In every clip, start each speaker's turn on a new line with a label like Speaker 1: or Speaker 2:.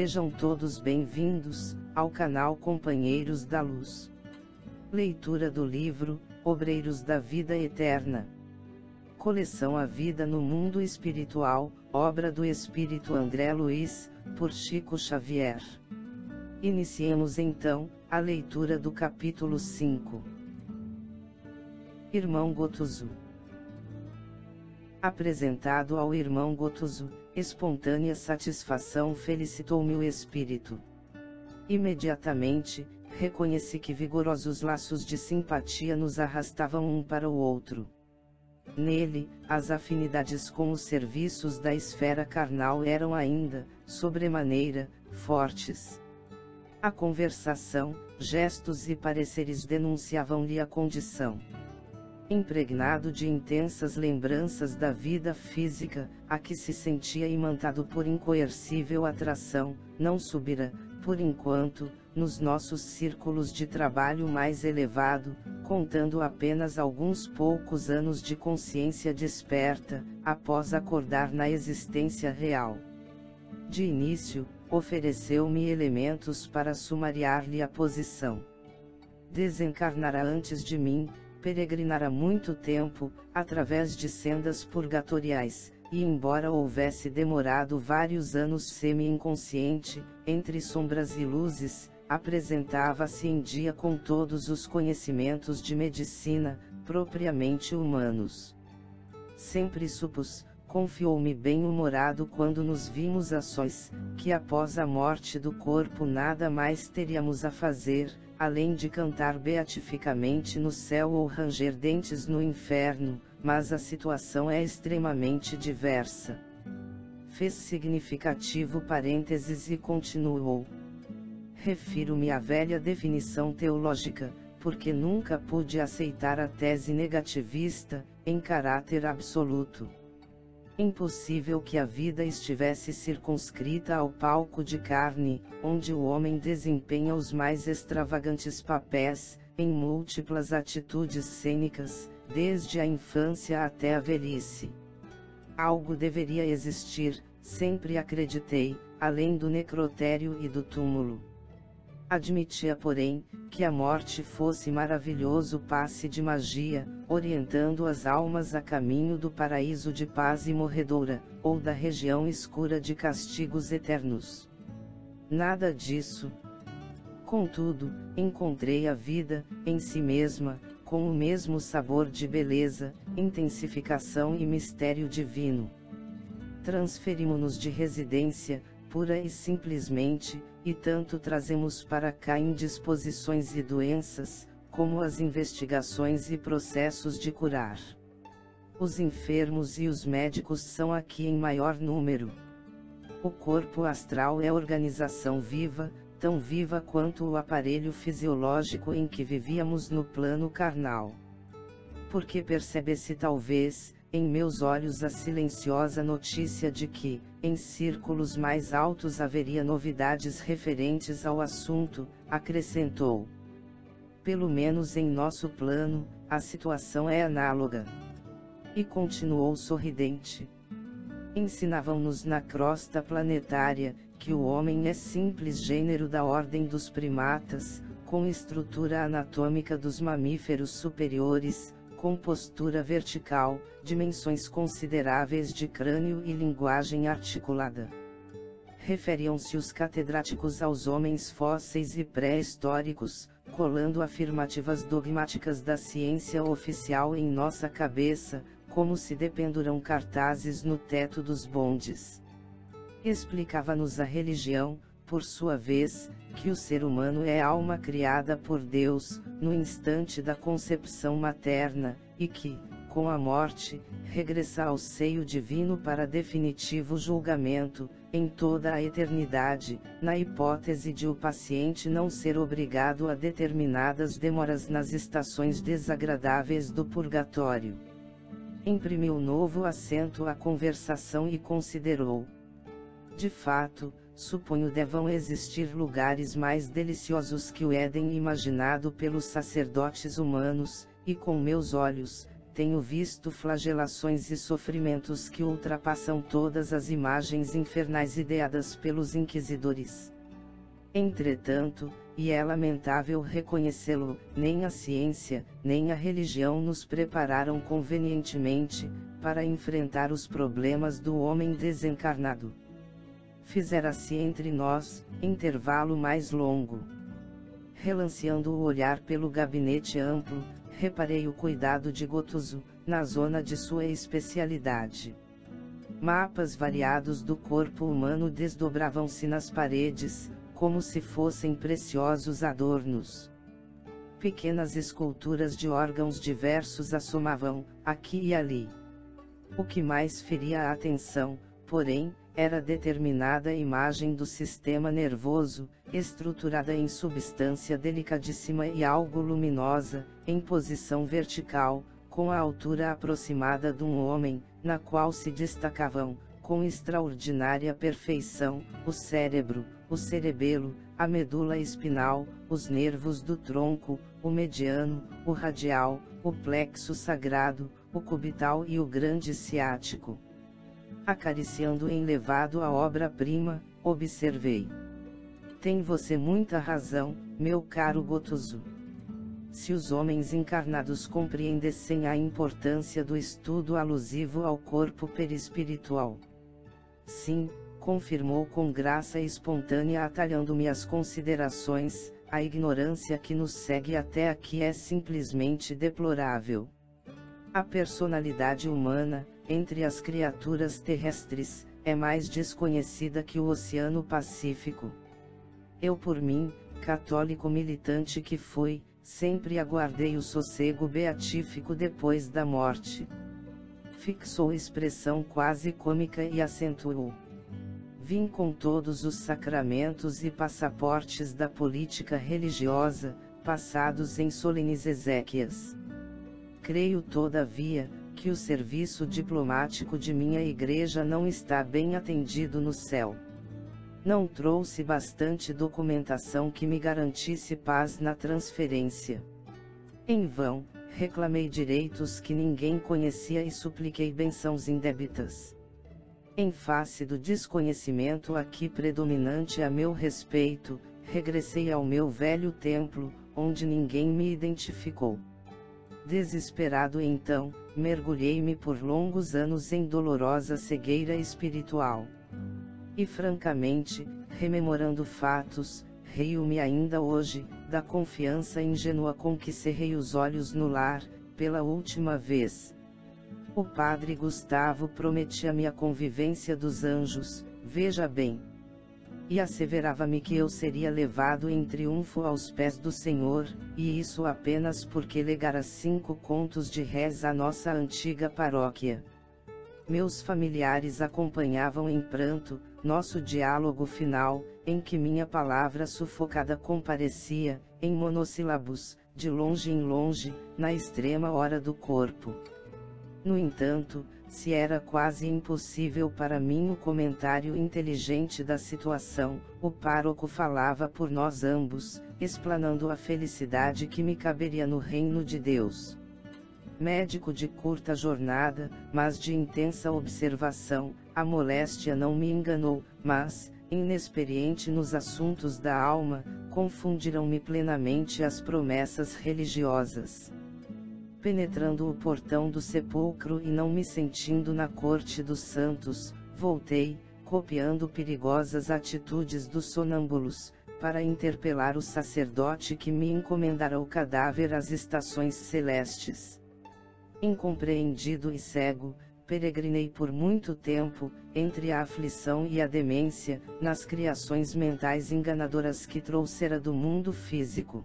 Speaker 1: Sejam todos bem-vindos ao canal Companheiros da Luz. Leitura do livro Obreiros da Vida Eterna. Coleção A Vida no Mundo Espiritual, obra do Espírito André Luiz, por Chico Xavier. Iniciemos então a leitura do capítulo 5. Irmão Gotuso. Apresentado ao irmão Gotuso, espontânea satisfação felicitou-me o espírito. Imediatamente, reconheci que vigorosos laços de simpatia nos arrastavam um para o outro. Nele, as afinidades com os serviços da esfera carnal eram ainda, sobremaneira, fortes. A conversação, gestos e pareceres denunciavam-lhe a condição. Impregnado de intensas lembranças da vida física, a que se sentia imantado por incoercível atração, não subira, por enquanto, nos nossos círculos de trabalho mais elevado, contando apenas alguns poucos anos de consciência desperta, após acordar na existência real. De início, ofereceu-me elementos para sumariar-lhe a posição. Desencarnara antes de mim, peregrinara muito tempo, através de sendas purgatoriais, e embora houvesse demorado vários anos semi-inconsciente, entre sombras e luzes, apresentava-se em dia com todos os conhecimentos de medicina, propriamente humanos. Sempre supus, confiou-me bem-humorado quando nos vimos a sós, que após a morte do corpo nada mais teríamos a fazer, além de cantar beatificamente no céu ou ranger dentes no inferno, mas a situação é extremamente diversa. Fez significativo parênteses e continuou. Refiro-me à velha definição teológica, porque nunca pude aceitar a tese negativista, em caráter absoluto. Impossível que a vida estivesse circunscrita ao palco de carne, onde o homem desempenha os mais extravagantes papéis, em múltiplas atitudes cênicas, desde a infância até a velhice. Algo deveria existir, sempre acreditei, além do necrotério e do túmulo. Admitia, porém, que a morte fosse maravilhoso passe de magia, orientando as almas a caminho do paraíso de paz imorredoura, ou da região escura de castigos eternos. Nada disso. Contudo, encontrei a vida, em si mesma, com o mesmo sabor de beleza, intensificação e mistério divino. Transferimo-nos de residência, pura e simplesmente, e tanto trazemos para cá indisposições e doenças, como as investigações e processos de curar. Os enfermos e os médicos são aqui em maior número. O corpo astral é organização viva, tão viva quanto o aparelho fisiológico em que vivíamos no plano carnal. Porque percebe-se talvez, em meus olhos a silenciosa notícia de que, em círculos mais altos haveria novidades referentes ao assunto, acrescentou. Pelo menos em nosso plano, a situação é análoga. E continuou sorridente. Ensinavam-nos na crosta planetária, que o homem é simples gênero da ordem dos primatas, com estrutura anatômica dos mamíferos superiores, com postura vertical, dimensões consideráveis de crânio e linguagem articulada. Referiam-se os catedráticos aos homens fósseis e pré-históricos, colando afirmativas dogmáticas da ciência oficial em nossa cabeça, como se dependuram cartazes no teto dos bondes. Explicava-nos a religião, por sua vez, que o ser humano é alma criada por Deus, no instante da concepção materna, e que, com a morte, regressa ao seio divino para definitivo julgamento, em toda a eternidade, na hipótese de o paciente não ser obrigado a determinadas demoras nas estações desagradáveis do purgatório. Imprimiu novo acento à conversação e considerou. De fato, suponho devam existir lugares mais deliciosos que o Éden imaginado pelos sacerdotes humanos, e com meus olhos, tenho visto flagelações e sofrimentos que ultrapassam todas as imagens infernais ideadas pelos inquisidores. Entretanto, e é lamentável reconhecê-lo, nem a ciência, nem a religião nos prepararam convenientemente para enfrentar os problemas do homem desencarnado. Fizera-se entre nós intervalo mais longo. Relanceando o olhar pelo gabinete amplo, reparei o cuidado de Gotuso, na zona de sua especialidade. Mapas variados do corpo humano desdobravam-se nas paredes, como se fossem preciosos adornos. Pequenas esculturas de órgãos diversos assomavam, aqui e ali. O que mais feria a atenção, porém, era a determinada imagem do sistema nervoso, estruturada em substância delicadíssima e algo luminosa, em posição vertical, com a altura aproximada de um homem, na qual se destacavam, com extraordinária perfeição, o cérebro, o cerebelo, a medula espinal, os nervos do tronco, o mediano, o radial, o plexo sagrado, o cubital e o grande ciático. Acariciando enlevado a obra-prima, observei. Tem você muita razão, meu caro Gotuso. Se os homens encarnados compreendessem a importância do estudo alusivo ao corpo perispiritual. Sim, confirmou com graça espontânea atalhando-me as considerações, a ignorância que nos segue até aqui é simplesmente deplorável. A personalidade humana, entre as criaturas terrestres, é mais desconhecida que o Oceano Pacífico. Eu por mim, católico militante que fui, sempre aguardei o sossego beatífico depois da morte. Fixou expressão quase cômica e acentuou. Vim com todos os sacramentos e passaportes da política religiosa, passados em solenes exéquias. Creio todavia, que o serviço diplomático de minha igreja não está bem atendido no céu. Não trouxe bastante documentação que me garantisse paz na transferência. Em vão, reclamei direitos que ninguém conhecia e supliquei bênçãos indébitas. Em face do desconhecimento aqui predominante a meu respeito, regressei ao meu velho templo, onde ninguém me identificou. Desesperado então, mergulhei-me por longos anos em dolorosa cegueira espiritual. E francamente, rememorando fatos, rio-me ainda hoje, da confiança ingênua com que cerrei os olhos no lar, pela última vez. O padre Gustavo prometia-me a convivência dos anjos, veja bem. E asseverava-me que eu seria levado em triunfo aos pés do Senhor, e isso apenas porque legara 5 contos de réis à nossa antiga paróquia. Meus familiares acompanhavam em pranto, nosso diálogo final, em que minha palavra sufocada comparecia, em monossílabos, de longe em longe, na extrema hora do corpo. No entanto, se era quase impossível para mim o comentário inteligente da situação, o pároco falava por nós ambos, explanando a felicidade que me caberia no reino de Deus. Médico de curta jornada, mas de intensa observação, a moléstia não me enganou, mas, inexperiente nos assuntos da alma, confundiram-me plenamente as promessas religiosas. Penetrando o portão do sepulcro e não me sentindo na corte dos santos, voltei, copiando perigosas atitudes dos sonâmbulos, para interpelar o sacerdote que me encomendara o cadáver às estações celestes. Incompreendido e cego, peregrinei por muito tempo, entre a aflição e a demência, nas criações mentais enganadoras que trouxera do mundo físico.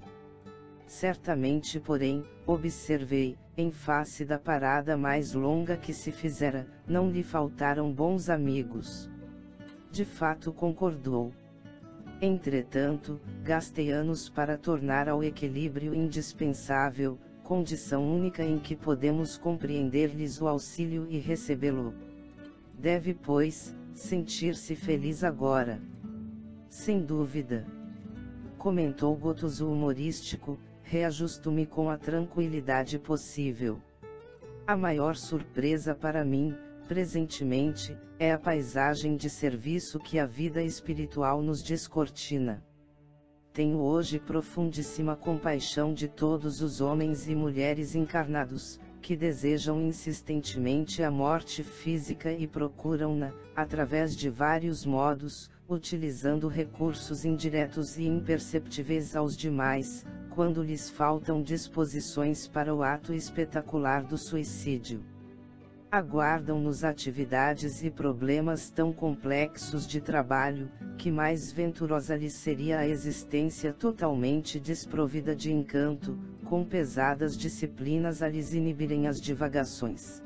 Speaker 1: Certamente, porém, observei, em face da parada mais longa que se fizera, não lhe faltaram bons amigos. De fato concordou. Entretanto, gastei anos para tornar ao equilíbrio indispensável, condição única em que podemos compreender-lhes o auxílio e recebê-lo. Deve, pois, sentir-se feliz agora. Sem dúvida. Comentou Gotuso humorístico, reajusto-me com a tranquilidade possível. A maior surpresa para mim, presentemente, é a paisagem de serviço que a vida espiritual nos descortina. Tenho hoje profundíssima compaixão de todos os homens e mulheres encarnados, que desejam insistentemente a morte física e procuram-na, através de vários modos, utilizando recursos indiretos e imperceptíveis aos demais, quando lhes faltam disposições para o ato espetacular do suicídio. Aguardam-nos atividades e problemas tão complexos de trabalho, que mais venturosa lhes seria a existência totalmente desprovida de encanto, com pesadas disciplinas a lhes inibirem as divagações.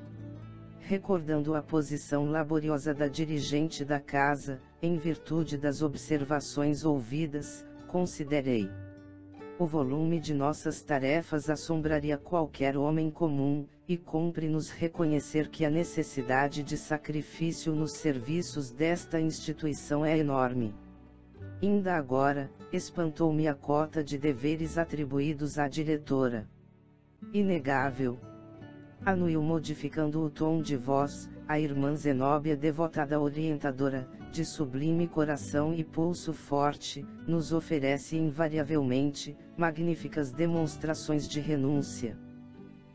Speaker 1: Recordando a posição laboriosa da dirigente da casa, em virtude das observações ouvidas, considerei. O volume de nossas tarefas assombraria qualquer homem comum, e cumpre-nos reconhecer que a necessidade de sacrifício nos serviços desta instituição é enorme. Ainda agora, espantou-me a cota de deveres atribuídos à diretora. Inegável. Anuiu modificando o tom de voz, a irmã Zenóbia devotada orientadora, de sublime coração e pulso forte, nos oferece invariavelmente, magníficas demonstrações de renúncia.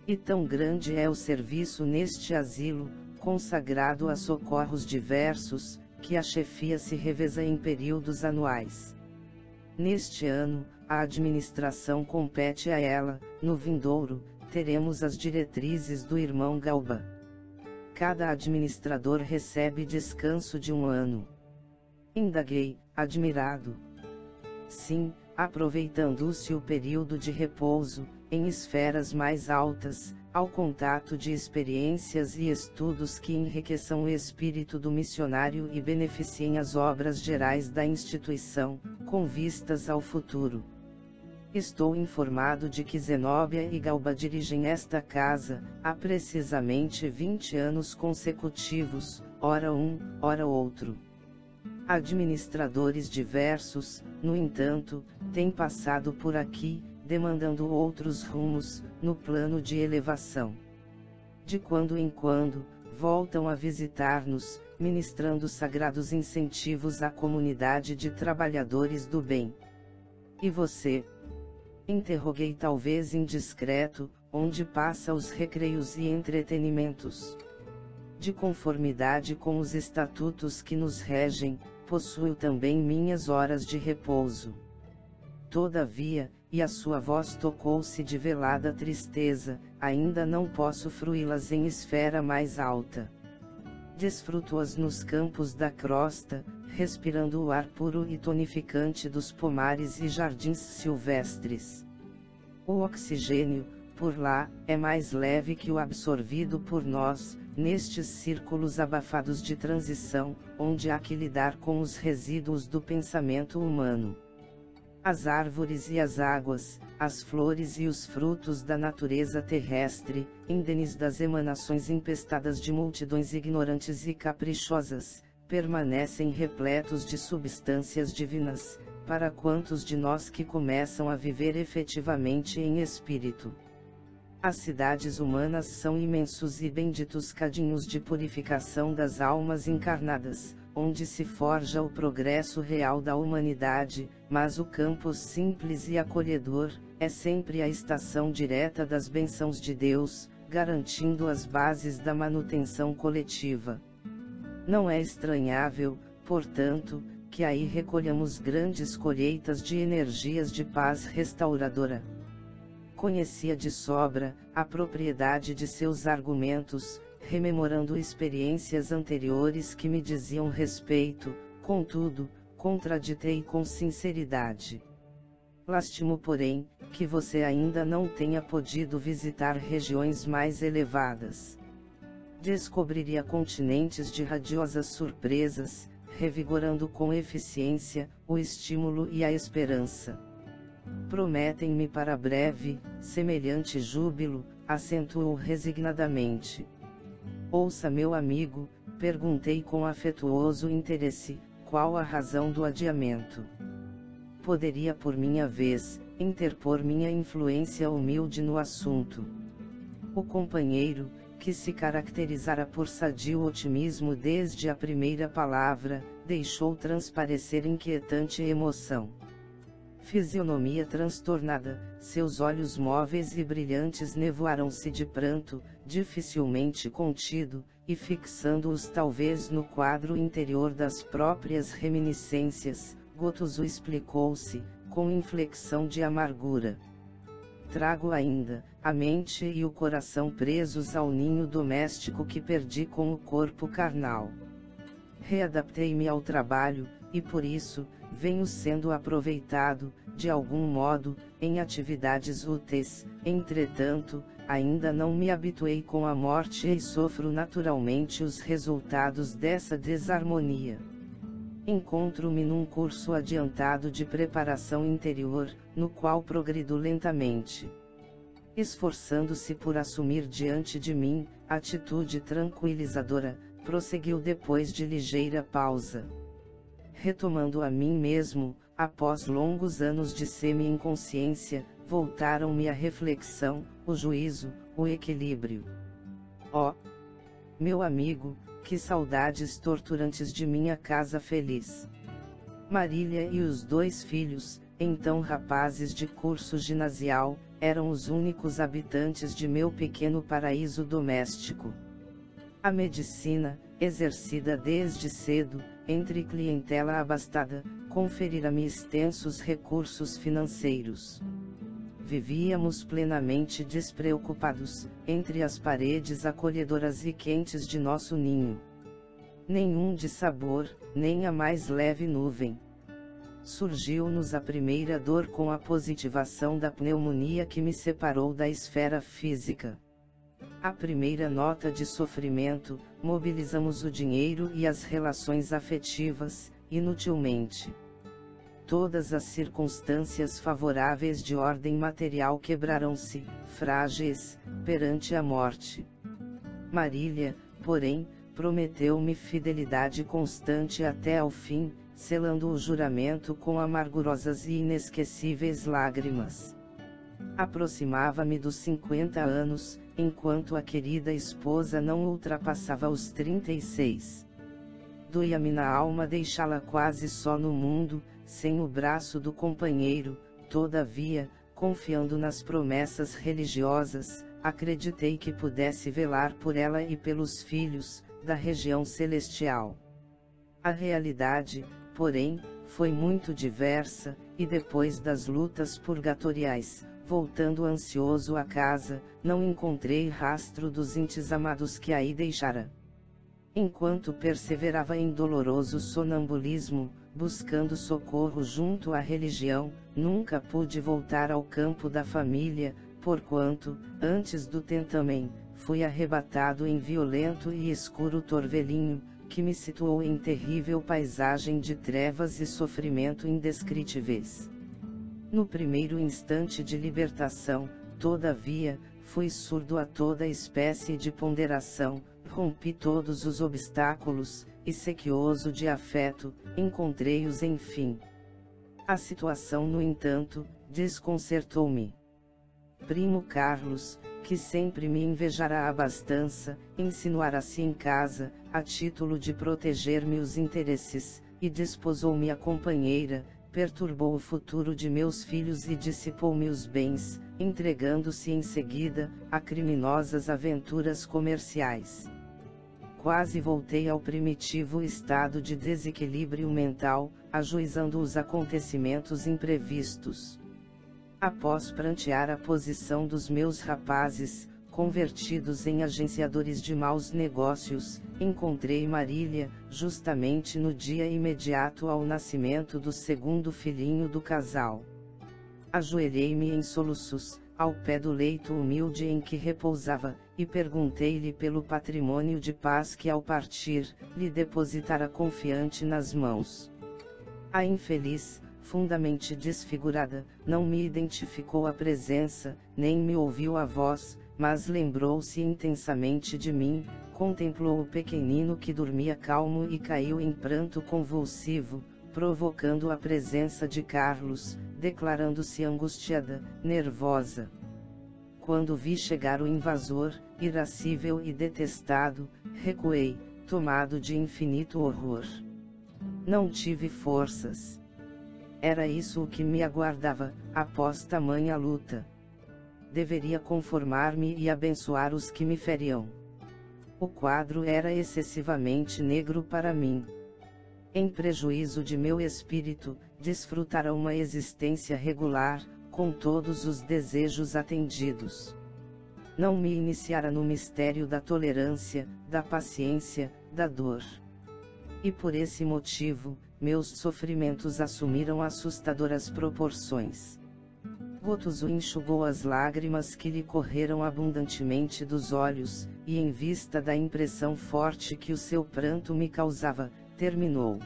Speaker 1: E tão grande é o serviço neste asilo, consagrado a socorros diversos, que a chefia se reveza em períodos anuais. Neste ano, a administração compete a ela, no vindouro, teremos as diretrizes do irmão Galba. Cada administrador recebe descanso de 1 ano. Indaguei, admirado. Sim, aproveitando-se o período de repouso, em esferas mais altas, ao contato de experiências e estudos que enriqueçam o espírito do missionário e beneficiem as obras gerais da instituição, com vistas ao futuro. Estou informado de que Zenóbia e Galba dirigem esta casa, há precisamente 20 anos consecutivos, ora um, ora outro. Administradores diversos, no entanto, têm passado por aqui, demandando outros rumos, no plano de elevação. De quando em quando, voltam a visitar-nos, ministrando sagrados incentivos à comunidade de trabalhadores do bem. E você? Interroguei talvez indiscreto, onde passa os recreios e entretenimentos. De conformidade com os estatutos que nos regem, possuo também minhas horas de repouso. Todavia, e a sua voz tocou-se de velada tristeza, ainda não posso fruí-las em esfera mais alta. Desfruto-as nos campos da crosta, respirando o ar puro e tonificante dos pomares e jardins silvestres. O oxigênio, por lá, é mais leve que o absorvido por nós, nestes círculos abafados de transição, onde há que lidar com os resíduos do pensamento humano. As árvores e as águas, as flores e os frutos da natureza terrestre, indenes das emanações empestadas de multidões ignorantes e caprichosas, permanecem repletos de substâncias divinas, para quantos de nós que começam a viver efetivamente em espírito. As cidades humanas são imensos e benditos cadinhos de purificação das almas encarnadas, onde se forja o progresso real da humanidade, mas o campo simples e acolhedor, é sempre a estação direta das bênçãos de Deus, garantindo as bases da manutenção coletiva. Não é estranhável, portanto, que aí recolhamos grandes colheitas de energias de paz restauradora. Conhecia de sobra a propriedade de seus argumentos, rememorando experiências anteriores que me diziam respeito, contudo, contraditei com sinceridade. Lastimo, porém, que você ainda não tenha podido visitar regiões mais elevadas. Descobriria continentes de radiosas surpresas, revigorando com eficiência o estímulo e a esperança. Prometem-me para breve, semelhante júbilo, acentuou resignadamente. Ouça, meu amigo, perguntei com afetuoso interesse, qual a razão do adiamento? Poderia por minha vez, interpor minha influência humilde no assunto. O companheiro, que se caracterizara por sadio otimismo desde a primeira palavra, deixou transparecer inquietante emoção. Fisionomia transtornada, seus olhos móveis e brilhantes nevoaram-se de pranto, dificilmente contido, e fixando-os talvez no quadro interior das próprias reminiscências, Gotuso explicou-se, com inflexão de amargura. Trago ainda, a mente e o coração presos ao ninho doméstico que perdi com o corpo carnal. Readaptei-me ao trabalho, e por isso, venho sendo aproveitado, de algum modo, em atividades úteis, entretanto, ainda não me habituei com a morte e sofro naturalmente os resultados dessa desarmonia. Encontro-me num curso adiantado de preparação interior, no qual progrido lentamente. Esforçando-se por assumir diante de mim, atitude tranquilizadora, prosseguiu depois de ligeira pausa. Retomando a mim mesmo, após longos anos de semi-inconsciência, voltaram-me a reflexão, o juízo, o equilíbrio. Ó, meu amigo, que saudades torturantes de minha casa feliz! Marília e os 2 filhos, então rapazes de curso ginasial, eram os únicos habitantes de meu pequeno paraíso doméstico. A medicina, exercida desde cedo, entre clientela abastada, conferira-me extensos recursos financeiros. Vivíamos plenamente despreocupados, entre as paredes acolhedoras e quentes de nosso ninho. Nenhum dissabor, nem a mais leve nuvem. Surgiu-nos a primeira dor com a positivação da pneumonia que me separou da esfera física. A primeira nota de sofrimento, mobilizamos o dinheiro e as relações afetivas, inutilmente. Todas as circunstâncias favoráveis de ordem material quebraram-se, frágeis, perante a morte. Marília, porém, prometeu-me fidelidade constante até ao fim, selando o juramento com amargurosas e inesquecíveis lágrimas. Aproximava-me dos 50 anos, enquanto a querida esposa não ultrapassava os 36. Doía-me na alma deixá-la quase só no mundo, sem o braço do companheiro, todavia, confiando nas promessas religiosas, acreditei que pudesse velar por ela e pelos filhos, da região celestial. A realidade, porém, foi muito diversa, e depois das lutas purgatoriais, voltando ansioso à casa, não encontrei rastro dos entes amados que aí deixara. Enquanto perseverava em doloroso sonambulismo, buscando socorro junto à religião, nunca pude voltar ao campo da família, porquanto, antes do tentamen, fui arrebatado em violento e escuro torvelinho, que me situou em terrível paisagem de trevas e sofrimento indescritíveis. No primeiro instante de libertação, todavia, fui surdo a toda espécie de ponderação, rompi todos os obstáculos, e sequioso de afeto, encontrei-os enfim. A situação, no entanto, desconcertou-me. Primo Carlos, que sempre me invejara a abastança, insinuara-se em casa, a título de proteger-me os interesses, e desposou-me a companheira, perturbou o futuro de meus filhos e dissipou-me os bens, entregando-se em seguida, a criminosas aventuras comerciais. Quase voltei ao primitivo estado de desequilíbrio mental, ajuizando os acontecimentos imprevistos. Após prantear a posição dos meus rapazes, convertidos em agenciadores de maus negócios, encontrei Marília, justamente no dia imediato ao nascimento do segundo filhinho do casal. Ajoelhei-me em soluços, ao pé do leito humilde em que repousava, e perguntei-lhe pelo patrimônio de paz que ao partir, lhe depositara confiante nas mãos. A infeliz, fundamente desfigurada, não me identificou a presença, nem me ouviu a voz, mas lembrou-se intensamente de mim, contemplou o pequenino que dormia calmo e caiu em pranto convulsivo, provocando a presença de Carlos, declarando-se angustiada, nervosa. Quando vi chegar o invasor, irascível e detestado, recuei, tomado de infinito horror. Não tive forças. Era isso o que me aguardava, após tamanha luta. Deveria conformar-me e abençoar os que me feriam. O quadro era excessivamente negro para mim. Em prejuízo de meu espírito, desfrutara uma existência regular, com todos os desejos atendidos. Não me iniciara no mistério da tolerância, da paciência, da dor. E por esse motivo, meus sofrimentos assumiram assustadoras proporções. Gotuso enxugou as lágrimas que lhe correram abundantemente dos olhos, e em vista da impressão forte que o seu pranto me causava, terminou.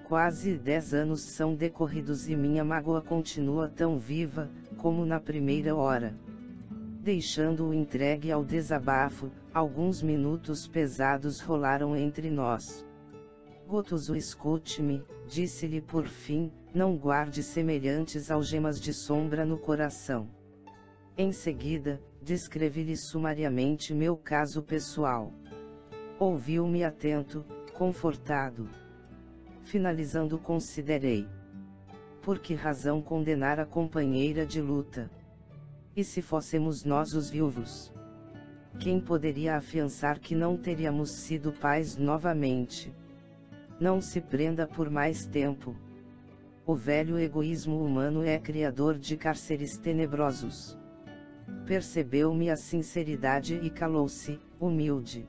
Speaker 1: Quase 10 anos são decorridos e minha mágoa continua tão viva, como na primeira hora. Deixando-o entregue ao desabafo, alguns minutos pesados rolaram entre nós. Gotuso, escute-me, disse-lhe por fim, não guarde semelhantes algemas de sombra no coração. Em seguida, descrevi-lhe sumariamente meu caso pessoal. Ouviu-me atento, confortado. Finalizando, considerei: por que razão condenar a companheira de luta? E se fôssemos nós os viúvos? Quem poderia afiançar que não teríamos sido pais novamente? Não se prenda por mais tempo. O velho egoísmo humano é criador de cárceres tenebrosos. Percebeu-me a sinceridade e calou-se, humilde.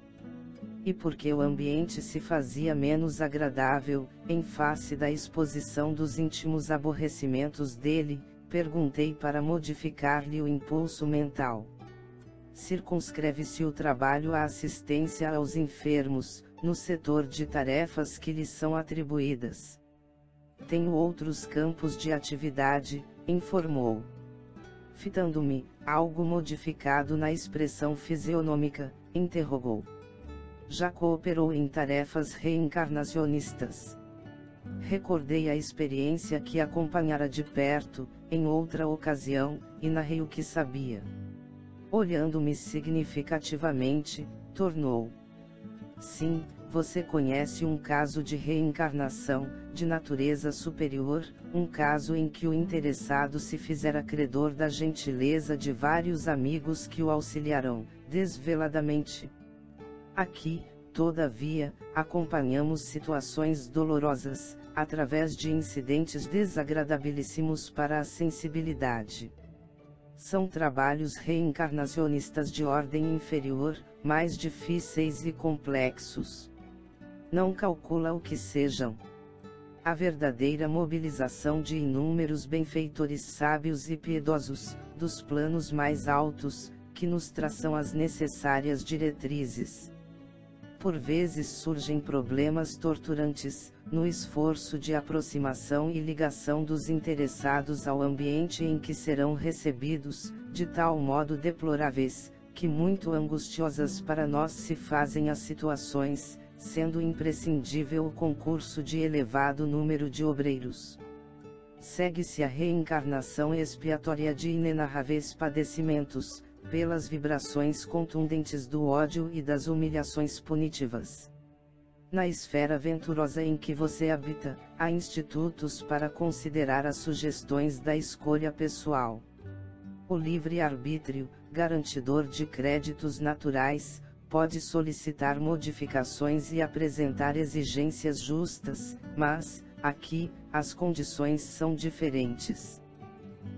Speaker 1: E porque o ambiente se fazia menos agradável, em face da exposição dos íntimos aborrecimentos dele, perguntei para modificar-lhe o impulso mental. Circunscreve-se o trabalho à assistência aos enfermos, no setor de tarefas que lhes são atribuídas. Tenho outros campos de atividade, informou. Fitando-me, algo modificado na expressão fisionômica, interrogou. Já cooperou em tarefas reencarnacionistas? Recordei a experiência que acompanhara de perto, em outra ocasião, e narrei o que sabia. Olhando-me significativamente, tornou. Sim, você conhece um caso de reencarnação, de natureza superior, um caso em que o interessado se fizera credor da gentileza de vários amigos que o auxiliarão, desveladamente. Aqui, todavia, acompanhamos situações dolorosas, através de incidentes desagradabilíssimos para a sensibilidade. São trabalhos reencarnacionistas de ordem inferior, mais difíceis e complexos. Não calcula o que sejam. A verdadeira mobilização de inúmeros benfeitores sábios e piedosos, dos planos mais altos, que nos traçam as necessárias diretrizes. Por vezes surgem problemas torturantes, no esforço de aproximação e ligação dos interessados ao ambiente em que serão recebidos, de tal modo deploráveis, que muito angustiosas para nós se fazem as situações, sendo imprescindível o concurso de elevado número de obreiros. Segue-se a reencarnação expiatória de inenarráveis padecimentos, pelas vibrações contundentes do ódio e das humilhações punitivas. Na esfera venturosa em que você habita, há institutos para considerar as sugestões da escolha pessoal. O livre-arbítrio, garantidor de créditos naturais, pode solicitar modificações e apresentar exigências justas, mas, aqui, as condições são diferentes.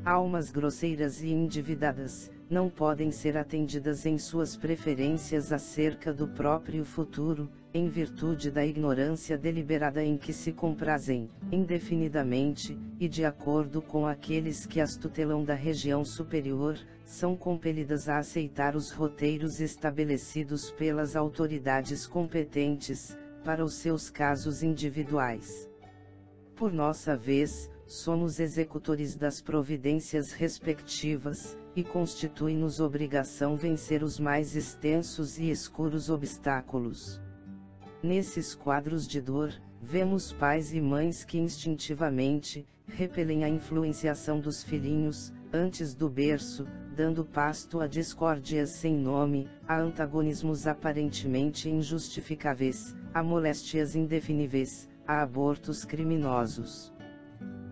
Speaker 1: Almas grosseiras e endividadas, não podem ser atendidas em suas preferências acerca do próprio futuro, em virtude da ignorância deliberada em que se comprazem, indefinidamente, e de acordo com aqueles que as tutelam da região superior, são compelidas a aceitar os roteiros estabelecidos pelas autoridades competentes, para os seus casos individuais. Por nossa vez, somos executores das providências respectivas, e constitui-nos obrigação vencer os mais extensos e escuros obstáculos. Nesses quadros de dor, vemos pais e mães que instintivamente, repelem a influenciação dos filhinhos, antes do berço, dando pasto a discórdias sem nome, a antagonismos aparentemente injustificáveis, a moléstias indefiníveis, a abortos criminosos.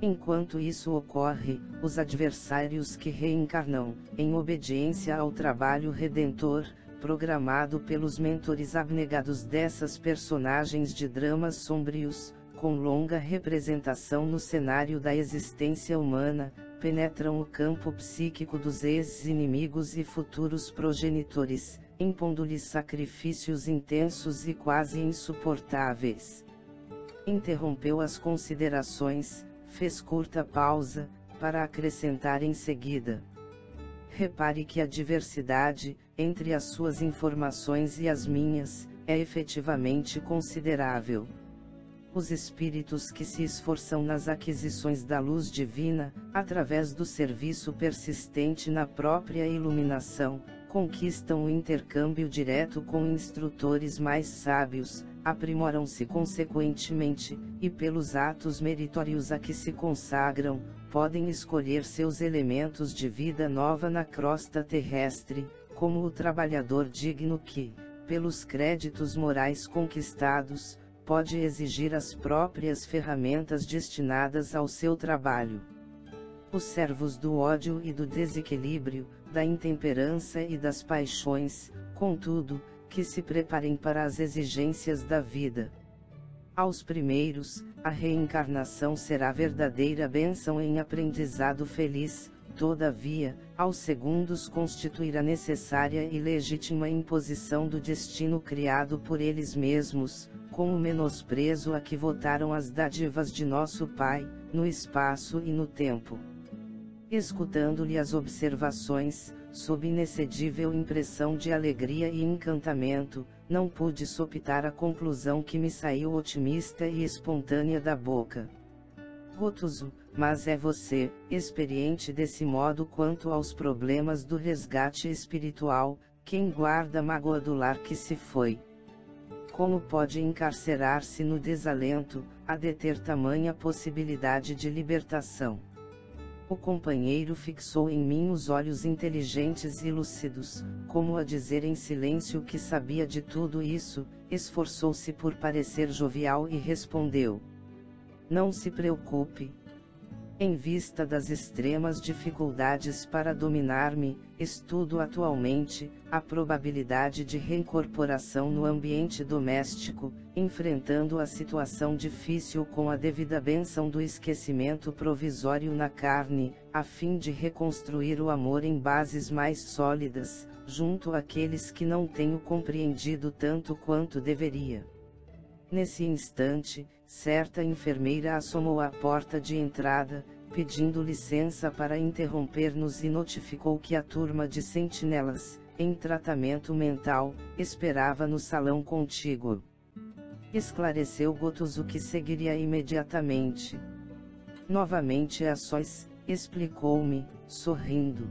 Speaker 1: Enquanto isso ocorre, os adversários que reencarnam, em obediência ao trabalho redentor, programado pelos mentores abnegados dessas personagens de dramas sombrios, com longa representação no cenário da existência humana, penetram o campo psíquico dos ex-inimigos e futuros progenitores, impondo-lhes sacrifícios intensos e quase insuportáveis. Interrompeu as considerações, fez curta pausa, para acrescentar em seguida. Repare que a diversidade, entre as suas informações e as minhas, é efetivamente considerável. Os espíritos que se esforçam nas aquisições da luz divina, através do serviço persistente na própria iluminação, conquistam o intercâmbio direto com instrutores mais sábios, aprimoram-se consequentemente, e pelos atos meritórios a que se consagram, podem escolher seus elementos de vida nova na crosta terrestre, como o trabalhador digno que, pelos créditos morais conquistados, pode exigir as próprias ferramentas destinadas ao seu trabalho. Os servos do ódio e do desequilíbrio, da intemperança e das paixões, contudo, que se preparem para as exigências da vida. Aos primeiros, a reencarnação será verdadeira bênção em aprendizado feliz, todavia, aos segundos constituirá necessária e legítima imposição do destino criado por eles mesmos, com o menosprezo a que votaram as dádivas de nosso Pai, no espaço e no tempo. Escutando-lhe as observações, sob inexcedível impressão de alegria e encantamento, não pude sopitar a conclusão que me saiu otimista e espontânea da boca. Gotuso, mas é você, experiente desse modo quanto aos problemas do resgate espiritual, quem guarda a mágoa do lar que se foi. Como pode encarcerar-se no desalento, a deter tamanha possibilidade de libertação? O companheiro fixou em mim os olhos inteligentes e lúcidos, como a dizer em silêncio que sabia de tudo isso, esforçou-se por parecer jovial e respondeu: não se preocupe. Em vista das extremas dificuldades para dominar-me, estudo atualmente a probabilidade de reincorporação no ambiente doméstico, enfrentando a situação difícil com a devida bênção do esquecimento provisório na carne, a fim de reconstruir o amor em bases mais sólidas, junto àqueles que não tenho compreendido tanto quanto deveria. Nesse instante, certa enfermeira assomou à porta de entrada, pedindo licença para interromper-nos e notificou que a turma de sentinelas, em tratamento mental, esperava no salão contíguo. Esclareceu Gotuso que seguiria imediatamente. Novamente a sós, explicou-me, sorrindo.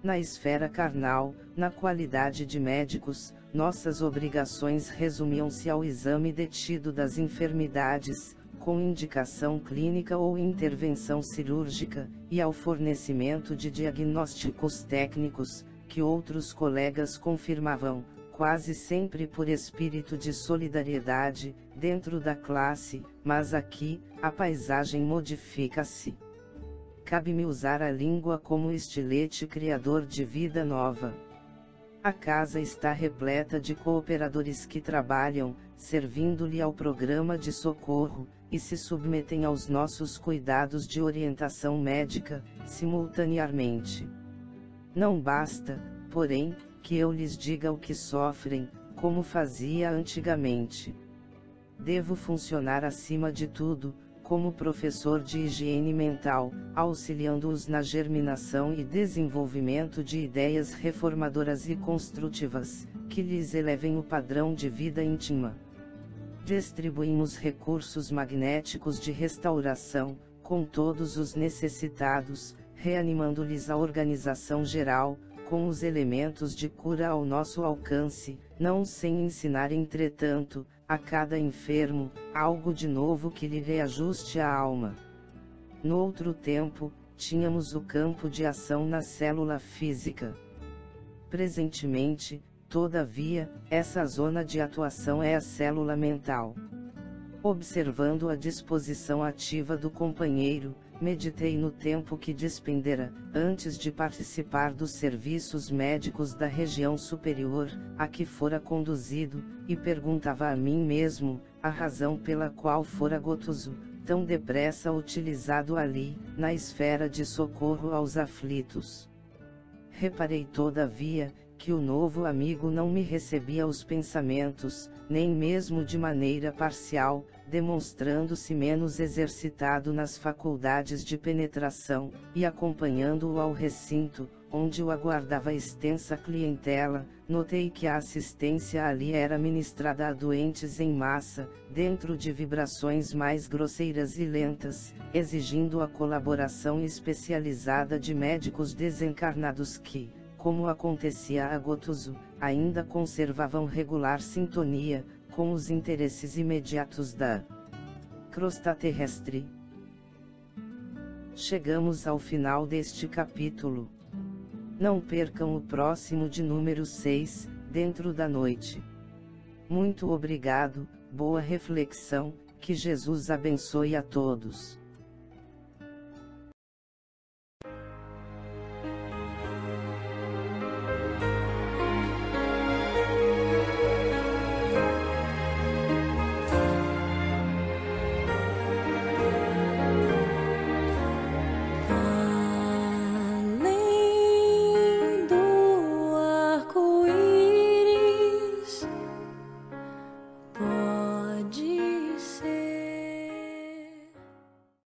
Speaker 1: Na esfera carnal, na qualidade de médicos, nossas obrigações resumiam-se ao exame detido das enfermidades, com indicação clínica ou intervenção cirúrgica, e ao fornecimento de diagnósticos técnicos, que outros colegas confirmavam, quase sempre por espírito de solidariedade, dentro da classe, mas aqui, a paisagem modifica-se. Cabe-me usar a língua como estilete criador de vida nova. A casa está repleta de cooperadores que trabalham, servindo-lhe ao programa de socorro, e se submetem aos nossos cuidados de orientação médica, simultaneamente. Não basta, porém, que eu lhes diga o que sofrem, como fazia antigamente. Devo funcionar acima de tudo, como professor de higiene mental, auxiliando-os na germinação e desenvolvimento de ideias reformadoras e construtivas, que lhes elevem o padrão de vida íntima. Distribuímos recursos magnéticos de restauração, com todos os necessitados, reanimando-lhes a organização geral, com os elementos de cura ao nosso alcance, não sem ensinar entretanto, a cada enfermo, algo de novo que lhe reajuste a alma. No outro tempo, tínhamos o campo de ação na célula física. Presentemente, todavia, essa zona de atuação é a célula mental. Observando a disposição ativa do companheiro, meditei no tempo que despendera, antes de participar dos serviços médicos da região superior, a que fora conduzido, e perguntava a mim mesmo, a razão pela qual fora gotoso, tão depressa utilizado ali, na esfera de socorro aos aflitos. Reparei todavia, que o novo amigo não me recebia os pensamentos, nem mesmo de maneira parcial, demonstrando-se menos exercitado nas faculdades de penetração, e acompanhando-o ao recinto, onde o aguardava extensa clientela, notei que a assistência ali era ministrada a doentes em massa, dentro de vibrações mais grosseiras e lentas, exigindo a colaboração especializada de médicos desencarnados que, como acontecia a Gotuso, ainda conservavam regular sintonia com os interesses imediatos da crosta terrestre. Chegamos ao final deste capítulo. Não percam o próximo de número 6, dentro da noite. Muito obrigado, boa reflexão, que Jesus abençoe a todos.